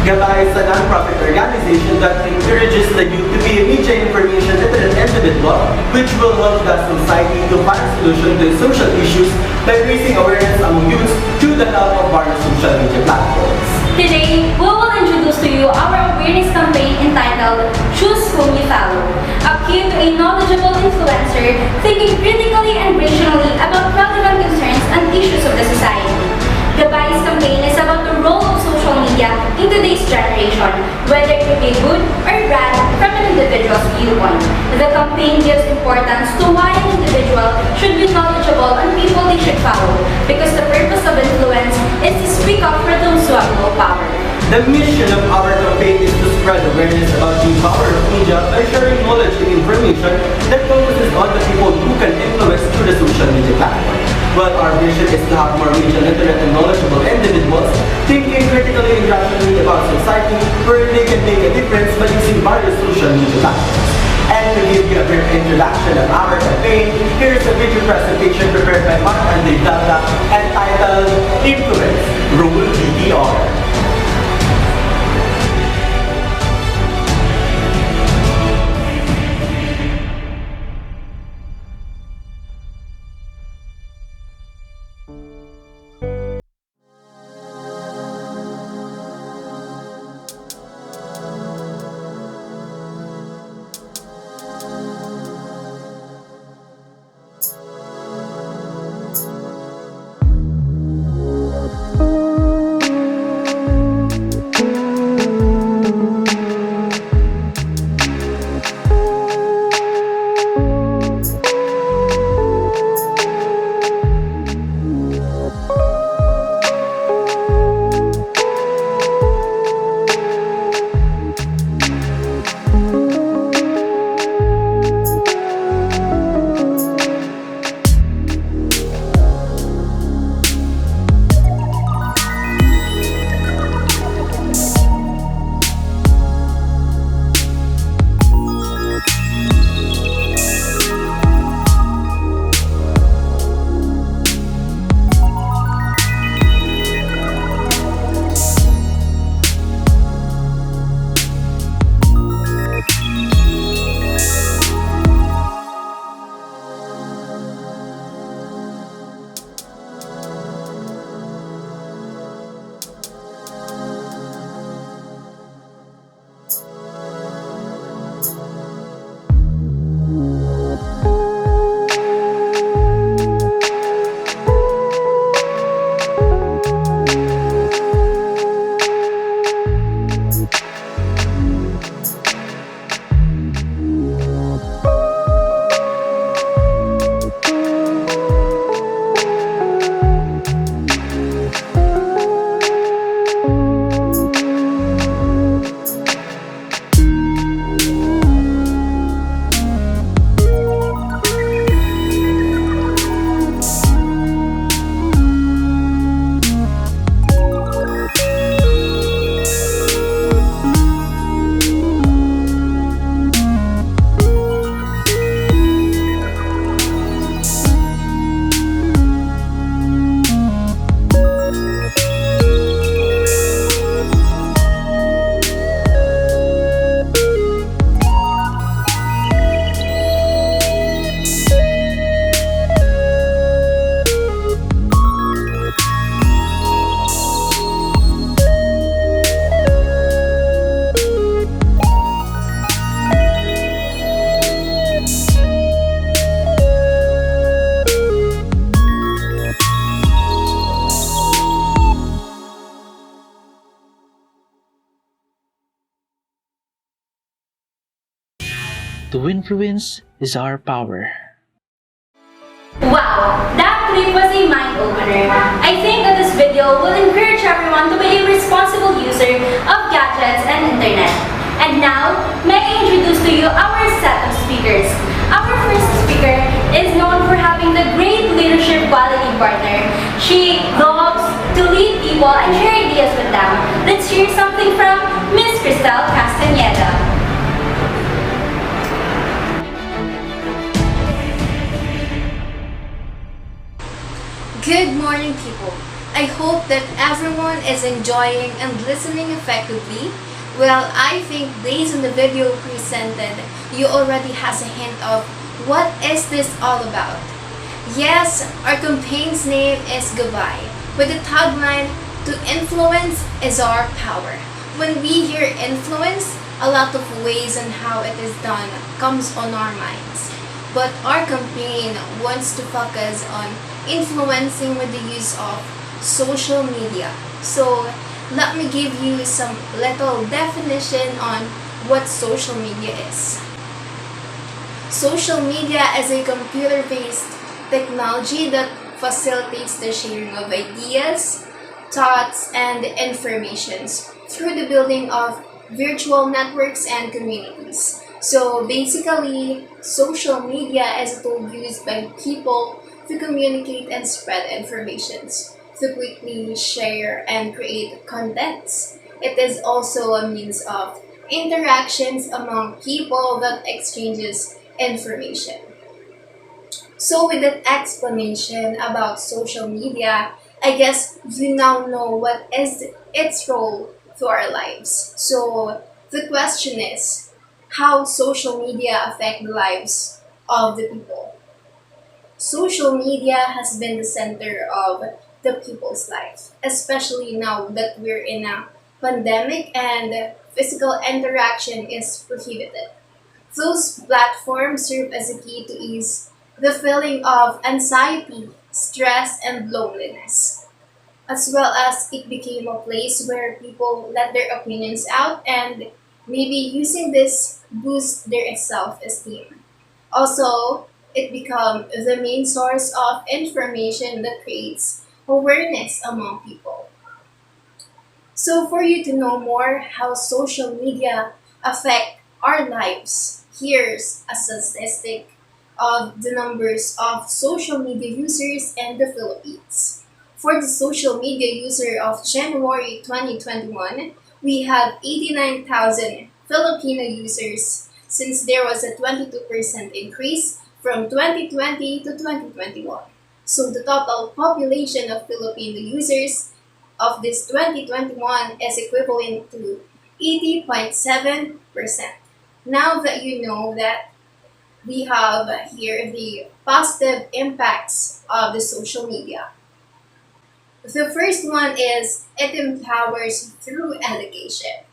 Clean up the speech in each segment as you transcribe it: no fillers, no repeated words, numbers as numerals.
Gabay is a non-profit organization that encourages the youth to be a media information literate individual, which will help the society to find solutions to social issues by raising awareness among youths through the help of various social media platforms. Today, we will introduce to you our awareness campaign entitled Choose Whom You Follow, akin to a knowledgeable influencer thinking critically and rationally about relevant concerns and issues of the society. Gabay's campaign is about the role of social media in today's generation, whether it be good or bad from an individual's viewpoint. The campaign gives importance to why an individual should be knowledgeable on people they should follow, because the purpose of influence is to speak up for those who have no power. The mission of our campaign is to spread awareness about the power of media by sharing knowledge and information that focuses on the people who can influence through the social media platform. While our vision is to have more media literate and knowledgeable individuals thinking critically and rationally about society where they can make a difference by using various social media platforms. And to give you a brief introduction of our campaign, here's a video presentation prepared by Mark and Dave Data entitled Influence, Rule BTR. To influence is our power. Wow, that clip was a mind-opener. I think that this video will encourage everyone to be a responsible user of gadgets and internet. And now, may I introduce to you our set of speakers. Our first speaker is known for having the great leadership quality partner. She loves to lead people and share ideas with them. Let's hear something from Miss Cristel Castañeda. Good morning, people. I hope that everyone is enjoying and listening effectively. Well, I think based on the video presented, you already has a hint of what is this all about. Yes, our campaign's name is Gabay, with the tagline, "To influence is our power." When we hear influence, a lot of ways on how it is done comes on our minds. But our campaign wants to focus on influencing with the use of social media. So let me give you some little definition on what social media is. Social media is a computer-based technology that facilitates the sharing of ideas, thoughts, and informations through the building of virtual networks and communities. So basically, social media is a tool used by people to communicate and spread informations, to quickly share and create contents. It is also a means of interactions among people that exchanges information. So with that explanation about social media, I guess you now know what is its role to our lives. So the question is, how social media affect the lives of the people? Social media has been the center of the people's life, especially now that we're in a pandemic and physical interaction is prohibited. Those platforms serve as a key to ease the feeling of anxiety, stress, and loneliness, as well as it became a place where people let their opinions out and maybe using this boost their self-esteem. Also, it become the main source of information that creates awareness among people. So for you to know more how social media affect our lives, here's a statistic of the numbers of social media users in the Philippines. For the social media user of January 2021, we have 89,000 Filipino users since there was a 22% increase from 2020 to 2021. So the total population of Filipino users of this 2021 is equivalent to 80.7%. Now that you know that, we have here the positive impacts of the social media. The first one is it empowers through education.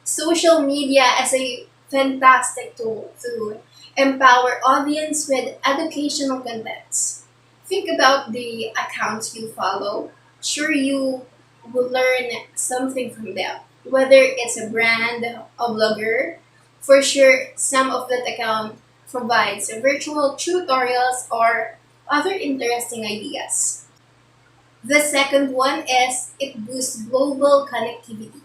Social media is a fantastic tool to empower audience with educational contents. Think about the accounts you follow. Sure, you will learn something from them. Whether it's a brand, a blogger, for sure some of that account provides virtual tutorials or other interesting ideas. The second one is it boosts global connectivity.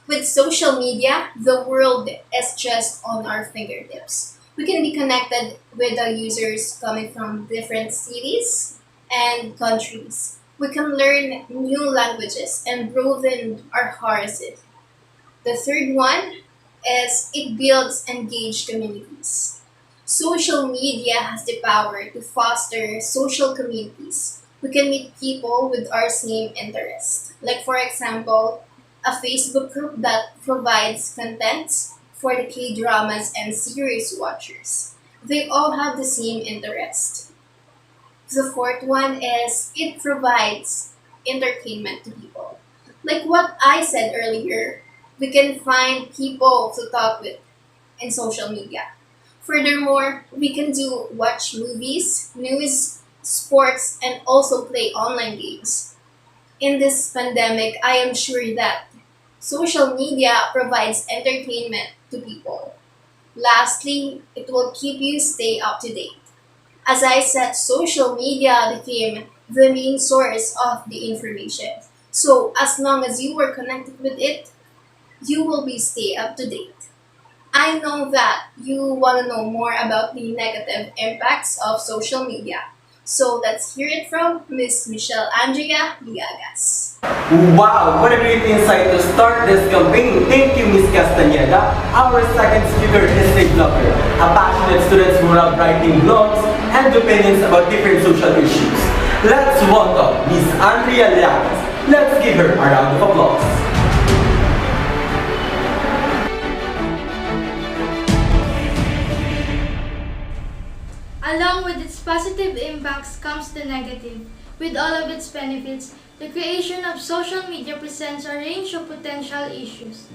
With social media, the world is just on our fingertips. We can be connected with the users coming from different cities and countries. We can learn new languages and broaden our horizon. The third one is it builds engaged communities. Social media has the power to foster social communities. We can meet people with our same interests. Like for example, a Facebook group that provides contents for the K-dramas and series watchers. They all have the same interest. The fourth one is it provides entertainment to people. Like what I said earlier, we can find people to talk with in social media. Furthermore, we can watch movies, news, sports, and also play online games. In this pandemic, I am sure that social media provides entertainment to people. Lastly, it will keep you stay up to date. As I said, social media became the main source of the information. So as long as you are connected with it, you will be stay up to date. I know that you want to know more about the negative impacts of social media. So let's hear it from Miss Michelle Andrea Villagas. Wow, what a great insight to start this campaign. Thank you, Ms. Castañeda. Our second speaker is a blogger, a passionate student who love writing blogs and opinions about different social issues. Let's welcome Ms. Andrea Llagas. Let's give her a round of applause. Along with its positive impacts comes the negative. With all of its benefits, the creation of social media presents a range of potential issues,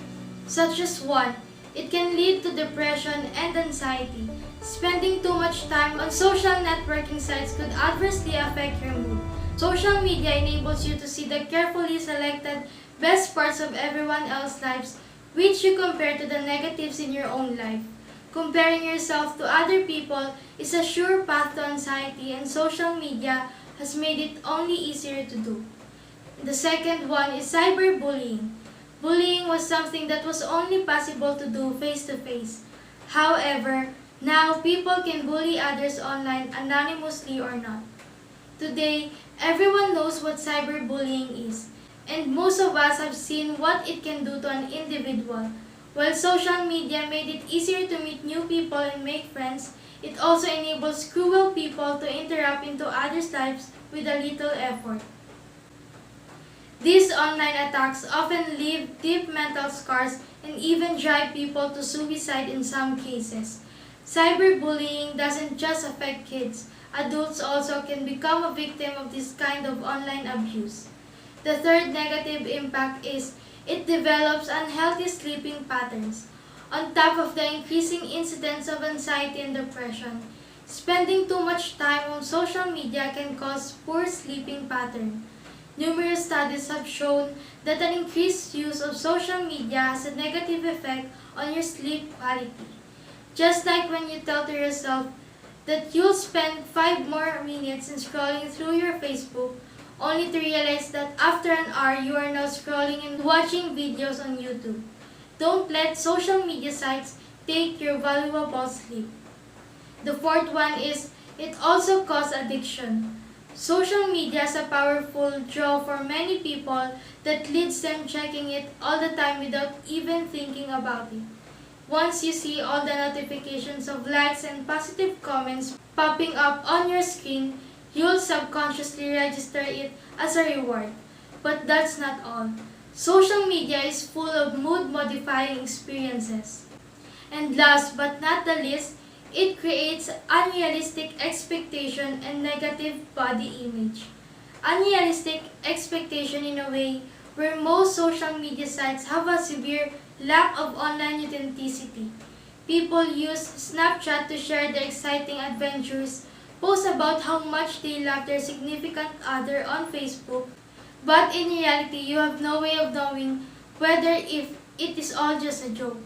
such as 1. It can lead to depression and anxiety. Spending too much time on social networking sites could adversely affect your mood. Social media enables you to see the carefully selected best parts of everyone else's lives, which you compare to the negatives in your own life. Comparing yourself to other people is a sure path to anxiety, and social media has made it only easier to do. The second one is cyberbullying. Bullying was something that was only possible to do face-to-face. However, now people can bully others online anonymously or not. Today, everyone knows what cyberbullying is, and most of us have seen what it can do to an individual. While social media made it easier to meet new people and make friends, it also enables cruel people to interrupt into others' lives with a little effort. These online attacks often leave deep mental scars and even drive people to suicide in some cases. Cyberbullying doesn't just affect kids. Adults also can become a victim of this kind of online abuse. The third negative impact is it develops unhealthy sleeping patterns. On top of the increasing incidence of anxiety and depression, spending too much time on social media can cause poor sleeping pattern. Numerous studies have shown that an increased use of social media has a negative effect on your sleep quality. Just like when you tell to yourself that you'll spend 5 more minutes in scrolling through your Facebook, only to realize that after an hour you are now scrolling and watching videos on YouTube. Don't let social media sites take your valuable sleep. The fourth one is it also causes addiction. Social media is a powerful draw for many people that leads them checking it all the time without even thinking about it. Once you see all the notifications of likes and positive comments popping up on your screen, you'll subconsciously register it as a reward. But that's not all. Social media is full of mood-modifying experiences. And last but not the least, it creates unrealistic expectation and negative body image. Unrealistic expectation in a way where most social media sites have a severe lack of online authenticity. People use Snapchat to share their exciting adventures, post about how much they love their significant other on Facebook, but in reality, you have no way of knowing whether if it is all just a joke.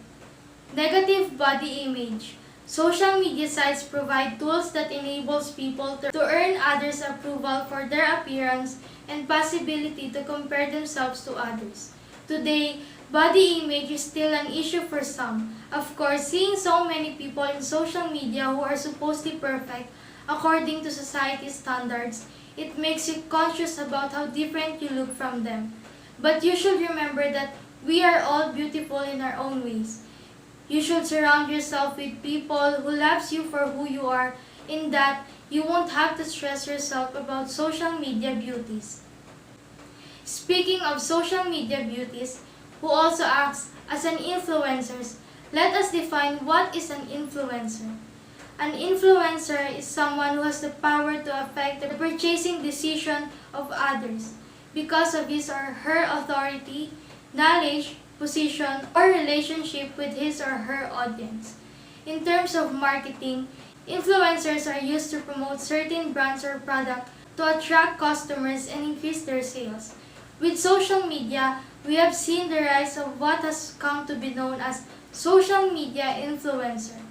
Negative body image. Social media sites provide tools that enables people to earn others' approval for their appearance and possibility to compare themselves to others. Today, body image is still an issue for some. Of course, seeing so many people in social media who are supposedly perfect according to society's standards, it makes you conscious about how different you look from them. But you should remember that we are all beautiful in our own ways. You should surround yourself with people who loves you for who you are, in that you won't have to stress yourself about social media beauties. Speaking of social media beauties, who also acts as an influencer, let us define what is an influencer. An influencer is someone who has the power to affect the purchasing decision of others because of his or her authority, knowledge, position, or relationship with his or her audience. In terms of marketing, influencers are used to promote certain brands or products to attract customers and increase their sales. With social media, we have seen the rise of what has come to be known as social media influencer.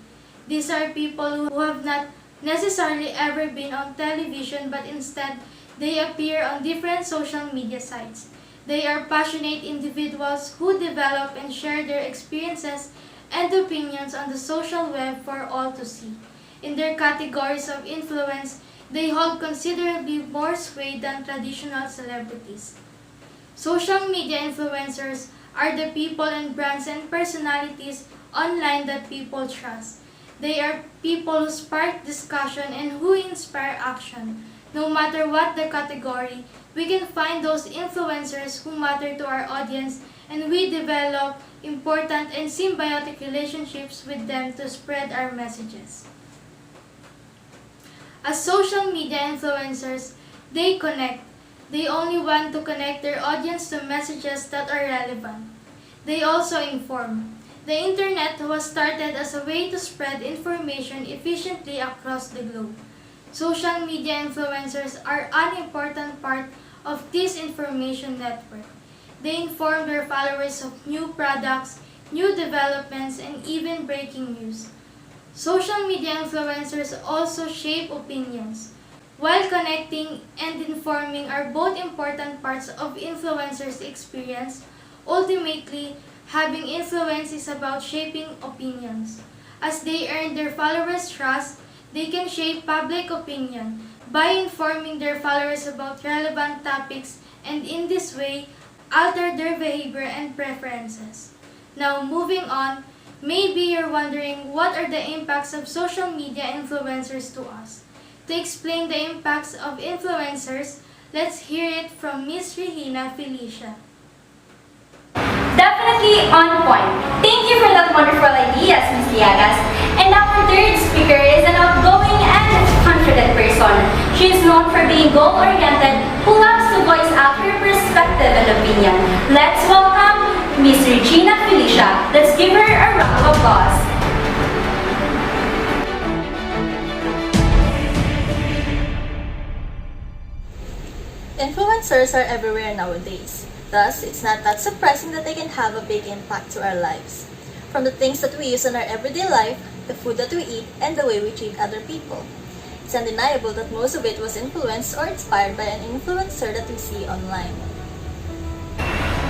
These are people who have not necessarily ever been on television, but instead they appear on different social media sites. They are passionate individuals who develop and share their experiences and opinions on the social web for all to see. In their categories of influence, they hold considerably more sway than traditional celebrities. Social media influencers are the people and brands and personalities online that people trust. They are people who spark discussion and who inspire action. No matter what the category, We can find those influencers who matter to our audience, and we develop important and symbiotic relationships with them to spread our messages. As social media influencers, they connect. They only want to connect their audience to messages that are relevant. They also inform. The internet was started as a way to spread information efficiently across the globe. Social media influencers are an important part of this information network. They inform their followers of new products, new developments, and even breaking news. Social media influencers also shape opinions. While connecting and informing are both important parts of influencers' experience, ultimately, having influence is about shaping opinions. As they earn their followers' trust, they can shape public opinion by informing their followers about relevant topics and in this way, alter their behavior and preferences. Now, moving on, maybe you're wondering what are the impacts of social media influencers to us. To explain the impacts of influencers, let's hear it from Miss Regina Felicia. Definitely on point. Thank you for that wonderful ideas, Ms. Liagas. And our third speaker is an outgoing and confident person. She is known for being goal-oriented, who loves to voice out her perspective and opinion. Let's welcome Ms. Regina Felicia. Let's give her a round of applause. Influencers are everywhere nowadays. Thus, it's not that surprising that they can have a big impact to our lives. From the things that we use in our everyday life, the food that we eat, and the way we treat other people. It's undeniable that most of it was influenced or inspired by an influencer that we see online.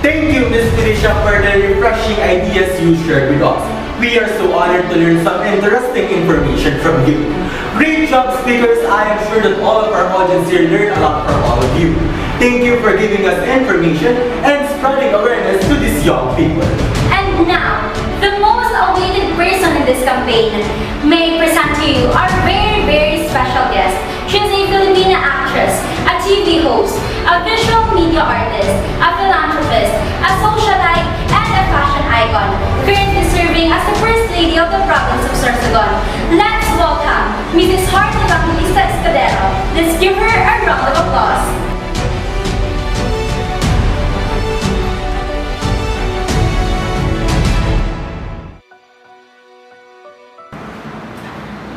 Thank you, Ms. Felicia, for the refreshing ideas you shared with us. We are so honored to learn some interesting information from you. Great job, speakers. I am sure that all of our audience here learned a lot from all of you. Thank you for giving us information and spreading awareness to these young people. And now, the most awaited person in this campaign may present to you our very, very special guest. She is a Filipina actress, a TV host, a visual media artist, a philanthropist, a socialite, and a fashion icon, currently serving as the First Lady of the province of Sorsogon. Let's welcome Mrs. Heart Evangelista Escudero. Let's give her a round of applause.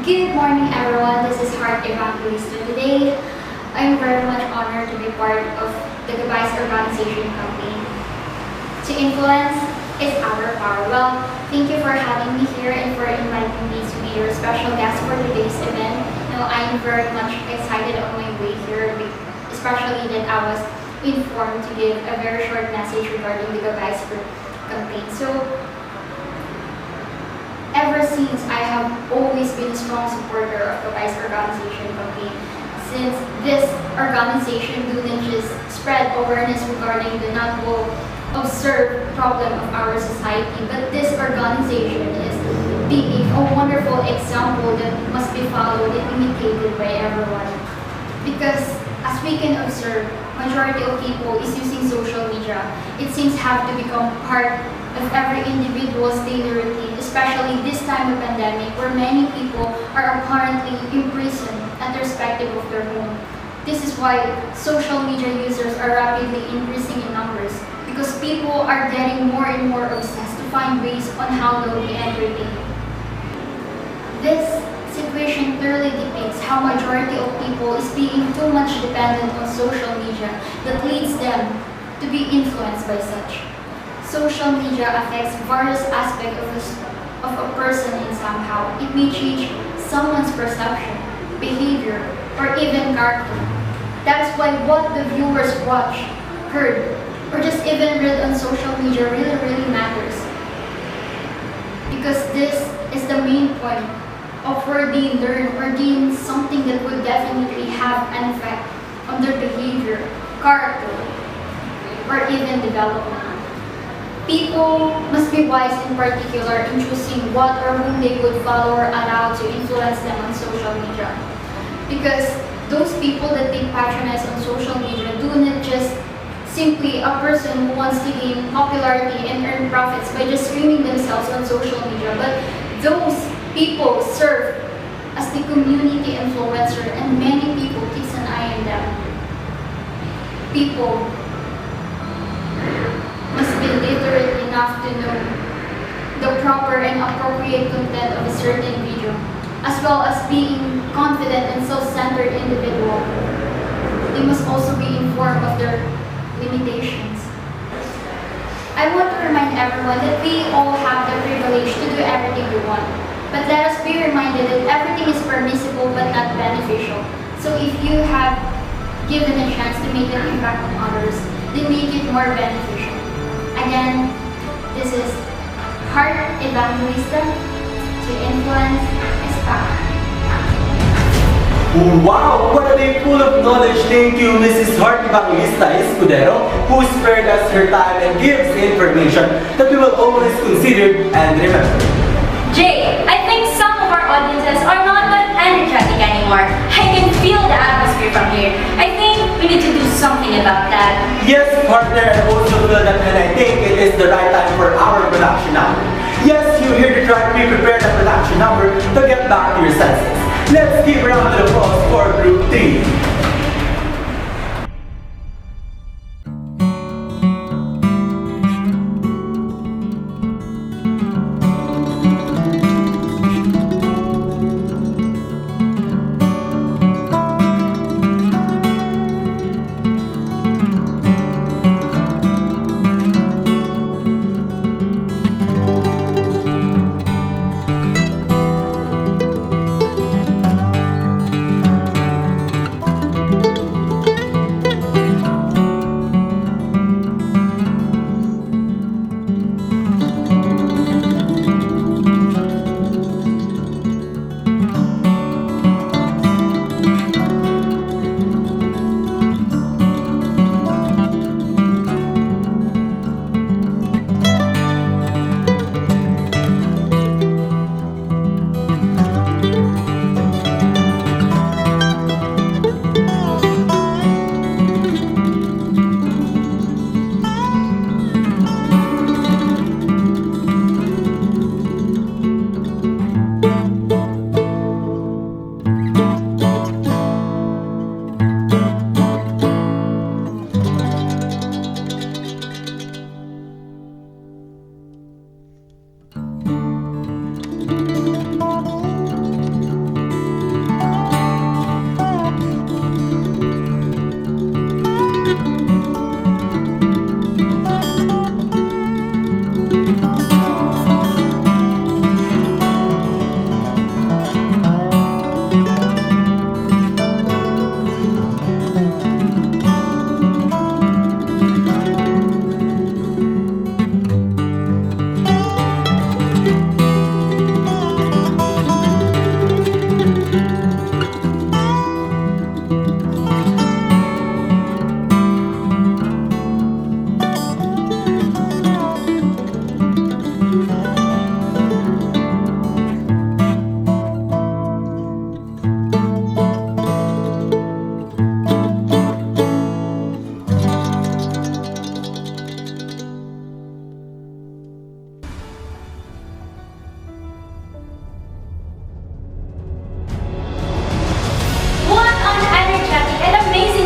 Good morning, everyone. This is Heart Evangelista. Today, I'm very much honored to be part of the Gabay's organization campaign. To influence is our power. Well, thank you for having me here and for inviting me to be your special guest for today's event. I'm very much excited on my way here, especially that I was informed to give a very short message regarding the Gabay's campaign. So, ever since, I have always been a strong supporter of Gabay's organization campaign. Since this organization didn't just spread awareness regarding the not well observed problem of our society, but this organization is being a wonderful example that must be followed and imitated by everyone. Because as we can observe, majority of people is using social media. It seems have to become part of every individual's daily routine, especially this time of pandemic where many people are apparently imprisoned at the respective of their home. This is why social media users are rapidly increasing in numbers because people are getting more and more obsessed to find ways on how they'll be entertained. This situation clearly depicts how majority of people is being too much dependent on social media that leads them to be influenced by such. Social media affects various aspects of a person in somehow. It may change someone's perception, behavior, or even character. That's why what the viewers watch, heard, or just even read on social media really matters. Because this is the main point of where they learn or gain something that would definitely have an effect on their behavior, character, or even development. People must be wise in particular in choosing what or whom they would follow or allow to influence them on social media. Because those people that they patronize on social media do not just simply a person who wants to gain popularity and earn profits by just streaming themselves on social media, but those people serve as the community influencer, and many people keeps an eye on them. People must be literate enough to know the proper and appropriate content of a certain video, as well as being confident and self-centered individual. They must also be informed of their limitations. I want to remind everyone that we all have the privilege to do everything we want. But let us be reminded that everything is permissible but not beneficial. So if you have given a chance to make an impact on others, then make it more beneficial. Again, this is Heart Evangelista. To influence is power. Wow, what a day full of knowledge. Thank you, Mrs. Heart Evangelista Escudero, who spared us her time and gives information that we will always consider and remember. Jay, I think some of our audiences are not that energetic anymore. I can feel the atmosphere from here. I think we need to do something about that. Yes, partner, I also feel that, and I think it is the right time for our production number. Yes, you hear the track, we prepared a production number to get back to your senses. Let's give a round of applause for Group 3.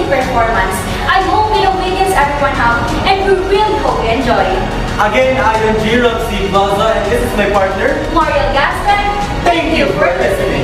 performance. I hope it awakens everyone up, and we really hope you enjoy. Again, I am G. Roxy Plaza, and this is my partner, Mariel Gaston. Thank you for listening.